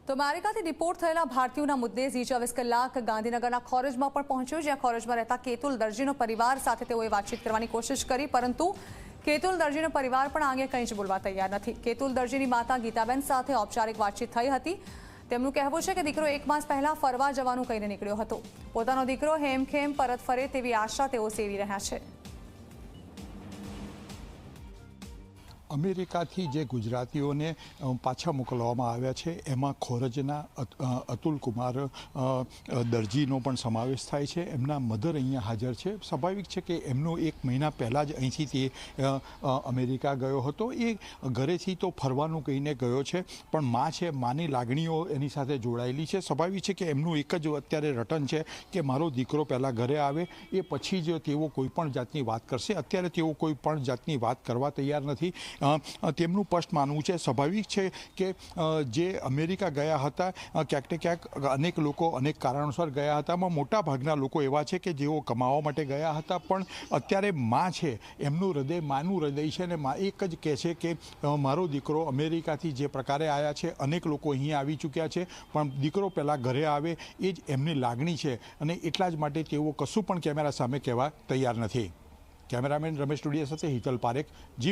તો અમેરિકાથી ડિપોર્ટ થયેલા ભારતીયોના મુદ્દે ઝી 24 કલાક ગાંધીનગરના ખોરજમાં પણ પહોંચ્યો, જ્યાં ખોરજમાં રહેતા કેતુલ દરજીનો પરિવાર સાથે તેઓએ વાતચીત કરવાની કોશિશ કરી, પરંતુ કેતુલ દરજીનો પરિવાર પણ આગે કંઈ જ બોલવા તૈયાર નથી। કેતુલ દરજીની માતા ગીતાબેન સાથે ઔપચારિક વાતચીત થઈ હતી। તેમનું કહેવું છે કે દીકરો 1 માસ પહેલા ફરવા જવાનું કહીને નીકળ્યો હતો। પોતાનો દીકરો હેમખેમ પરત ફરે તેવી આશા તેઓ સેવી રહ્યા છે। અમેરિકાથી જે ગુજરાતીઓને પાછા મોકલવામાં આવ્યા છે એમાં ખોરજના અતુલ કુમાર દરજીનો પણ સમાવેશ થાય છે। એમના મધર અહીંયા હાજર છે। સ્વાભાવિક છે કે એમનો 1 મહિના પહેલાં જ અહીંથી તે અમેરિકા ગયો હતો। એ ઘરેથી તો ફરવાનું કહીને ગયો છે, પણ માં છે, માની લાગણીઓ એની સાથે જોડાયેલી છે। સ્વાભાવિક છે કે એમનું એક જ અત્યારે રટન છે કે મારો દીકરો પહેલાં ઘરે આવે, એ પછી જ તેઓ કોઈપણ જાતની વાત કરશે। અત્યારે તેઓ કોઈ પણ જાતની વાત કરવા તૈયાર નથી। તેમનું સ્પષ્ટ માનવું છે, સ્વાભાવિક છે કે જે અમેરિકા ગયા હતા, ક્યાંક ને ક્યાંક અનેક લોકો અનેક કારણોસર ગયા હતા। એમાં મોટાભાગના લોકો એવા છે કે જેઓ કમાવા માટે ગયા હતા, પણ અત્યારે માં છે, એમનું હૃદય માનું હૃદય છે, અને માં એક જ કહે છે કે મારો દીકરો અમેરિકાથી જે પ્રકારે આવ્યા છે, અનેક લોકો અહીં આવી ચૂક્યા છે, પણ દીકરો પહેલાં ઘરે આવે એ જ એમની લાગણી છે, અને એટલા જ માટે તેઓ કશું પણ કેમેરા સામે કહેવા તૈયાર નથી। કેમેરામેન રમેશ ટુડિયા સાથે હિતલ પારેખ, જી।